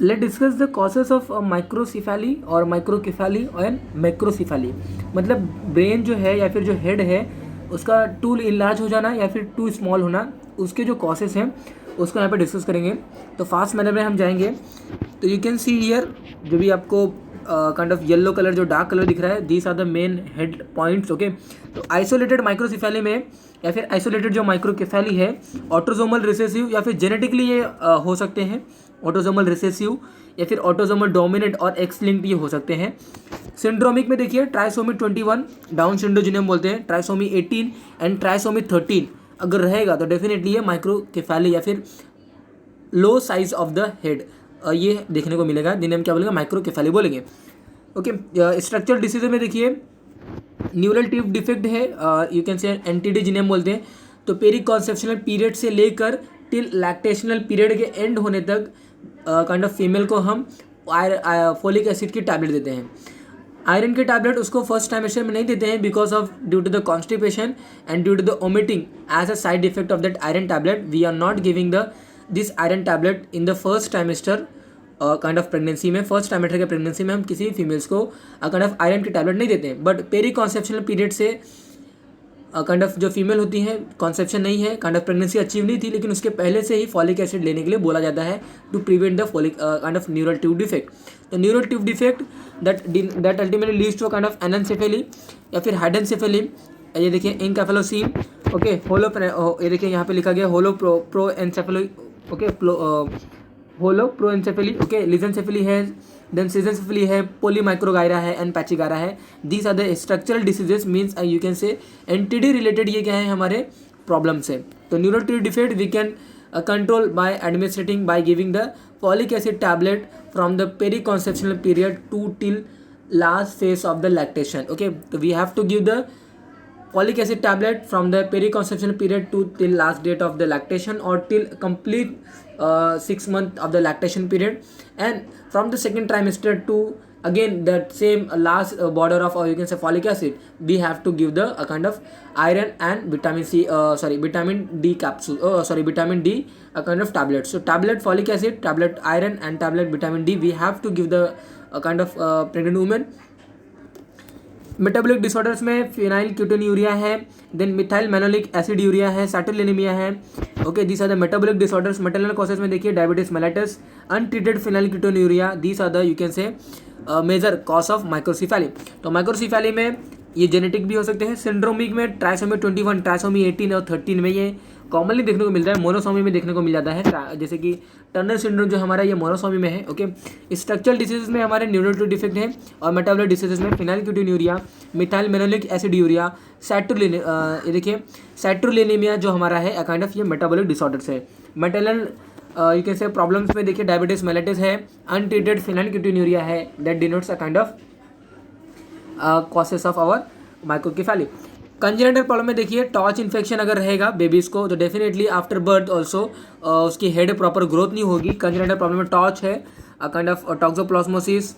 Let discuss the causes of microcephaly और माइक्रोकेफेली and मैक्रोसिफेली। मतलब brain जो है या फिर जो हेड है उसका टू इलाज हो जाना या फिर टू स्मॉल होना, उसके जो कॉजेस हैं उसको यहाँ पे डिस्कस करेंगे। तो फास्ट मैनर में हम जाएंगे। तो यू कैन सी हियर, जो भी आपको काइंड ऑफ येलो कलर जो डार्क कलर दिख रहा है, these are the main head points. Okay, तो आइसोलेटेड माइक्रोसिफेली में या फिर आइसोलेटेड जो माइक्रोकेफेली है, ऑटोसोमल रिसेसिव या फिर जेनेटिकली ये हो सकते हैं, ऑटोसोमल रिसेसिव या फिर ऑटोसोमल डोमिनेंट और एक्स लिंक्ड ये हो सकते हैं। सिंड्रोमिक में देखिए ट्राइसोमी 21, डाउन सिंड्रोम जिन्हें हम बोलते हैं, ट्राइसोमी 18 एंड ट्राइसोमी 13 अगर रहेगा तो डेफिनेटली ये माइक्रोकेफेली या फिर लो साइज ऑफ द हेड ये देखने को मिलेगा, जिन्हें हम क्या बोलेंगे, माइक्रोकेफेली बोलेंगे। ओके, स्ट्रक्चरल डिसीज में देखिए न्यूरल ट्यूब डिफेक्ट है, यू कैन से एनटीडी जिन्हें हम बोलते हैं। तो पेरी कॉन्सेप्शनल पीरियड से लेकर टिल लैक्टेशनल पीरियड के एंड होने तक काइंड ऑफ फीमेल को हम फोलिक एसिड की टैबलेट देते हैं। आयरन की टैबलेट उसको फर्स्ट टाइमेस्टर में नहीं देते हैं because of due to the constipation and due to the vomiting as a side effect of that iron tablet we are not giving the this iron tablet in the first trimester kind of pregnancy में। First trimester के pregnancy में हम किसी females को kind of iron की tablet नहीं देते हैं। बट पेरी कॉन्सेप्शनल पीरियड से काइंड ऑफ जो फीमेल होती है, कॉन्सेप्शन नहीं है, काइंड ऑफ प्रेगनेंसी अचीव नहीं थी, लेकिन उसके पहले से ही फॉलिक एसिड लेने के लिए बोला जाता है to prevent the folic kind of neural tube defect. तो neural tube defect that ultimately leads to kind of anencephaly या फिर हाइडेंसेफेली। ये देखिए एनकेफेलोसील, ओके, होलो, ये देखिए यहाँ पे लिखा गया holoprosencephaly, okay, holoprosencephaly, okay, lissencephaly है, देन सीजेंसेफेली है, पोलीमाइक्रोगायरा है एंड पैचिगारा है। These are the structural diseases, means you can say NTD related ये क्या है हमारे प्रॉब्लम्स है। तो neural tube defect we can control by administrating by giving the folic acid tablet from the peri conceptional period to till last phase of the lactation. Okay, तो we have to give the folic acid tablet from the periconceptional period to till last date of the lactation or till complete 6 month of the lactation period, and from the second trimester to again that same last border of, or you can say, folic acid, we have to give the kind of iron and vitamin C, vitamin D capsule, vitamin D kind of tablet. So tablet folic acid, tablet iron and tablet vitamin D we have to give the kind of pregnant woman. Metabolic disorders में phenylketonuria है, then methylmalonic aciduria है, citrullinemia है। Okay, these are the metabolic disorders. Maternal causes में देखिए diabetes mellitus, untreated phenylketonuria, these are the you can say major cause of microcephaly. तो microcephaly में ये genetic भी हो सकते हैं। सिंड्रोमिक में ट्राइसोमी 21, ट्राइसोमी 18 और 13 में ये कॉमनली देखने को मिलता है। मोनोसोमी में देखने को मिल जाता है, जैसे कि टर्नर सिंड्रोम जो हमारा ये मोनोसोमी में है। ओके, स्ट्रक्चरल डिसीजेज में हमारे न्यूरल ट्यूब डिफेक्ट है, और मेटाबॉलिक डिसीजेज में phenylketonuria, methylmalonic aciduria, ये देखिए सैटुलिनीमिया जो हमारा है काइंड ऑफ ये मेटाबॉलिक डिसऑर्डर्स है। Maternal you can say problems में देखिए डायबिटीज मेलाइटिस है, अनट्रीटेड फिनाइल कीटोन्यूरिया है, that denotes a kind of causes of our microcephaly. Congenital problem में देखिए टॉर्च इन्फेक्शन अगर रहेगा बेबीज़ को तो डेफिनेटली आफ्टर बर्थ ऑल्सो उसकी हेड प्रॉपर ग्रोथ नहीं होगी। कंजेनिटल प्रॉब्लम में टॉर्च है, kind of toxoplasmosis,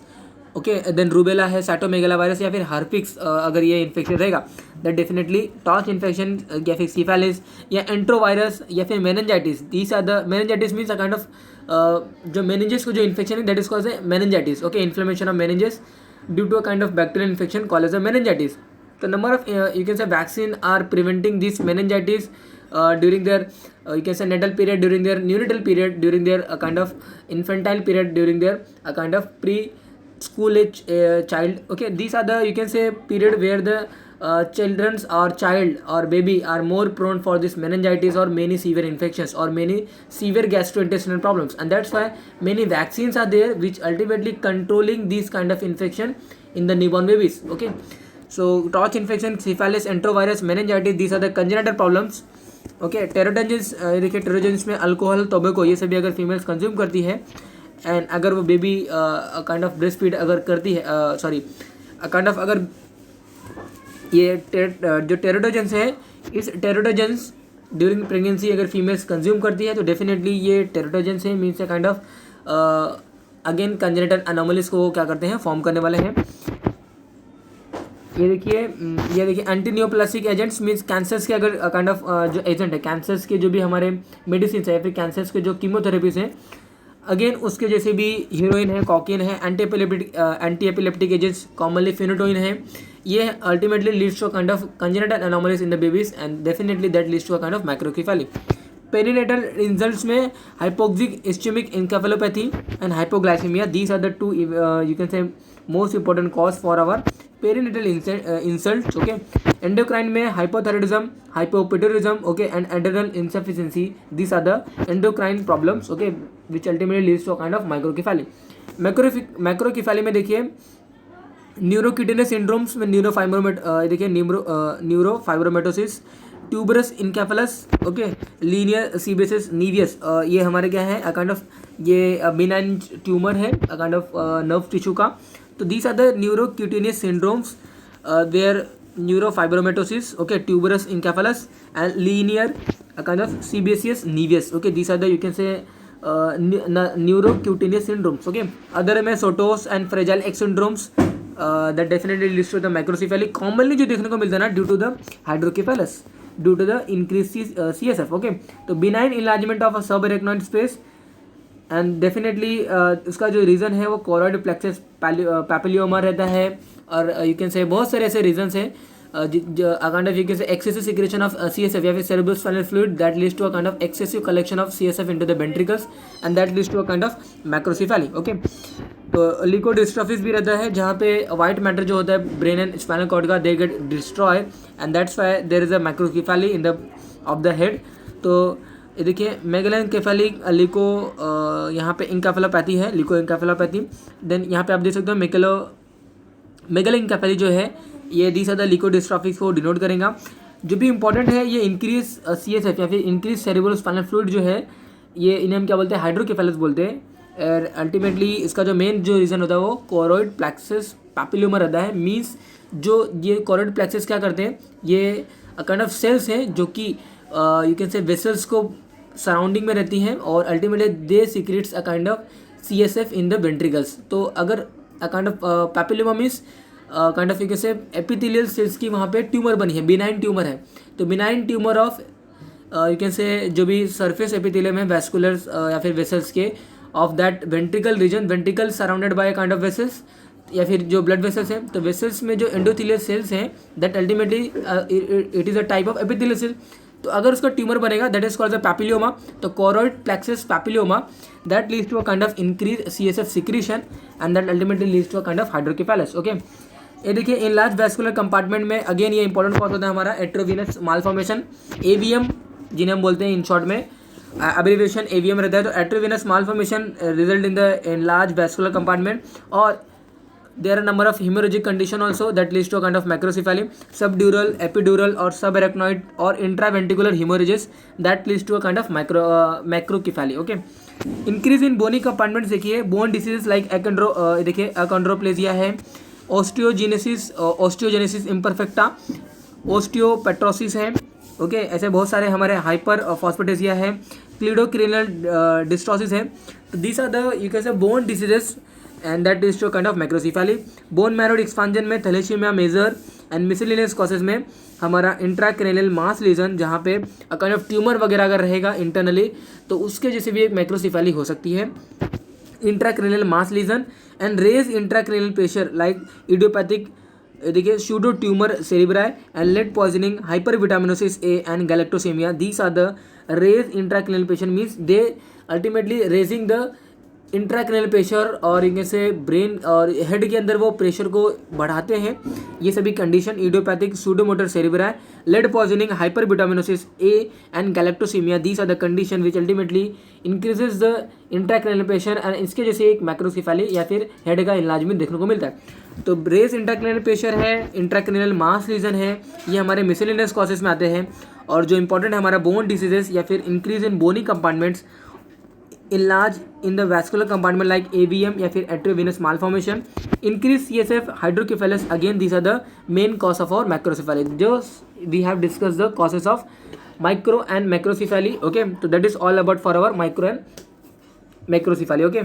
okay, then rubella है, साइटोमेगाला वायरस या फिर हार्पिक्स अगर ये इन्फेक्शन रहेगा दैट डेफिनेटली टॉर्च इन्फेक्शन या फिर सिफेलिस या एंट्रोवायरस या फिर meningitis. These are the meningitis means a kind of जो मेनिंजेस को जो इन्फेक्शन है that is called meningitis. Okay, inflammation of meninges due to a kind of bacterial infection called as a meningitis. The number of you can say vaccine are preventing this meningitis during their you can say natal period, during their neonatal period, during their kind of infantile period, during their kind of pre-school age child. Okay, these are the you can say period where the children's or child or baby are more prone for this meningitis or many severe infections or many severe gastrointestinal problems, and that's why many vaccines are there which ultimately controlling these kind of infection in the newborn babies. Okay, so torch infection, syphilis, enterovirus, meningitis, these are the congenital problems. Okay, teratogens देखिए teratogens में alcohol, tobacco ये सभी अगर females consume करती है and अगर वो baby kind of breast feed अगर करती है काइंड ऑफ अगर ये जो टेरोडोजेंस है इस टेरोडोजेंस ड्यूरिंग प्रेगनेंसी अगर फीमेल्स कंज्यूम करती है तो डेफिनेटली ये टेरोडोजेंस है, means kind of again congenital anomalies को क्या करते हैं, फॉर्म करने वाले हैं। ये देखिए एंटीनियोप्लास्टिक एजेंट्स मीन्स कैंसर्स के अगर काइंड ऑफ जो एजेंट है, कैंसर्स के जो भी हमारे मेडिसिन है या फिर कैंसर्स के जो कीमोथेरेपीज हैं अगेन उसके जैसे भी हीरोइन है, कॉकेन है, anti epileptic agents commonly phenytoin है, ये ultimately leads to a kind of congenital anomalies in the babies and definitely that leads to a kind of macrocephaly. Perinatal results में hypoxic ischaemic encephalopathy and hypoglycaemia, these are the two you can say most important cause for our perinatal insult. Okay, endocrine में hypothyroidism, hypopituitarism, okay, and adrenal insufficiency, these are the endocrine problems, okay, which ultimately leads to a kind of microcephaly. Macrocephaly में देखिए neurocutaneous syndromes में देखिए neurofibromatosis, tuberous encephalus, okay, linear sebaceous naevus, ये हमारे क्या है, a kind of ये benign tumour है, a kind of nerve tissue का। तो these are the neurocutaneous syndromes there neurofibromatosis, okay, tuberous encephalus and linear a kind of sebaceous naevus, okay, these are the you can say neurocutaneous syndromes, okay. Other में Sotos and fragile x syndromes that definitely leads to the microcephaly, commonly जो देखने को मिलता है ना due to the hydrocephalus, due to the increase CSF, okay. तो benign enlargement of a subarachnoid space and definitely उसका जो reason है वो कोरॉइड प्लेक्सस पैपिलियोमा रहता है, और यू कैन से बहुत सारे ऐसे रीजन्स हैं काइंड ऑफ यू कैन से एक्सेसिव सिक्रेशन ऑफ CSF या फिर cerebrospinal fluid that leads to a kind of excessive collection of CSF into the ventricles and that leads to a kind of macrocephaly, okay. तो लिकोडिस्ट्रॉफिस भी रहता है जहाँ पे white matter जो होता है ब्रेन एंड स्पाइनल कॉर्ड का, they get destroy and that's why there is a macrocephaly in the of the head. तो ये देखिए मेगलेनकेफाली लिको यहाँ पे इंकेफेलोपैथी है, लिको इंकेफेलोपैथी। देन यहाँ पे आप देख सकते हो मेगलेनकेफाली जो है ये दीस आर द लिकोडिस्ट्रॉफिस को डिनोट करेगा। जो भी इंपॉर्टेंट है ये इंक्रीज CSF या फिर इंक्रीज सेरेब्रोस्पाइनल फ्लूइड जो है, ये इन्हें हम क्या बोलते हैं, हाइड्रोकेफेलस बोलते हैं। और अल्टीमेटली इसका जो मेन जो रीज़न होता है वो कोरॉइड प्लेक्सस पैपिलियोमा रहता है। मीन्स जो ये कोरॉइड प्लेक्सस क्या करते हैं, ये काइंड ऑफ सेल्स हैं जो कि यू कैन से वेसल्स को सराउंडिंग में रहती हैं और ultimately they secretes a kind of CSF in the ventricles. तो अगर a kind of papilloma means kind of you can say epithelial cells की वहाँ पे ट्यूमर बनी है, बिनाइन ट्यूमर है। तो benign tumour of you can से जो भी सरफेस एपिथेलियम है वेस्कुलर्स या फिर वेसल्स के of that ventricle region, ventricle surrounded by kind of vessels या फिर जो ब्लड वेसल्स हैं, तो वेसल्स में जो एंडोथेलियल सेल्स हैं that ultimately it is a type of epithelial cell. तो अगर उसका ट्यूमर बनेगा that is called the papilloma. तो choroid plexus papilloma that leads to a kind of increase CSF secretion and that ultimately leads to a kind of hydrocephalus, okay. ये देखिए in large vascular compartment में again ये important cause होता है हमारा एट्रोवेनस malformation, AVM जिन्हें हम बोलते हैं इन शॉर्ट में, एब्रिविएशन AVM रहता है। तो arteriovenous malformation result in the in large vascular compartment, और there are a number of hemorrhagic condition also that leads to a kind of macrocephaly, subdural, epidural or subarachnoid or intraventricular hemorrhages that leads to a kind of macrocephaly, okay। increase in bony compartments देखिए bone diseases like देखिए achondroplasia है, osteogenesis imperfecta, osteopetrosis है, okay. ऐसे बहुत सारे हमारे hyper फॉस्फेटेसिया है, क्लीडोक्रेनियल dysostosis है। तो these are the you can say bone diseases and that is to kind of macrocephaly. Bone marrow expansion में thalassaemia major and miscellaneous causes में हमारा इंट्राक्रेनियल मास लीजन, जहाँ पे काइंड ऑफ ट्यूमर वगैरह अगर रहेगा इंटरनली तो उसके जैसे भी एक मैक्रोसेफेली हो सकती है। Intracranial mass lesion and raised intracranial pressure like idiopathic देखिए pseudotumour cerebri and lead poisoning, hypervitaminosis A and galactosaemia, these are the raised intracranial pressure means they ultimately raising the intracranial pressure और इनके से brain और head के अंदर वो pressure को बढ़ाते हैं। ये सभी condition idiopathic pseudotumour cerebri, lead poisoning, hypervitaminosis A and galactosaemia, these are the condition which ultimately increases the intracranial pressure and इसके जैसे एक मैक्रोसेफेली या फिर हेड का इनलार्जमेंट देखने को मिलता है। तो रेज इंट्राक्रेनियल प्रेशर है, इंट्राक्रेनियल मास लीजन है, ये हमारे मिसलिनियस कॉसेस में आते हैं। और जो इंपॉर्टेंट है हमारा बोन डिसीजेस या फिर increase in bony compartments, enlarge in the vascular compartment like AVM या फिर arteriovenous malformation, increase CSF, hydrocephalus, again these are the main cause of our macrocephaly. Just we have discussed the causes of micro and macrocephaly, okay। So that is all about for our micro and macrocephaly, okay।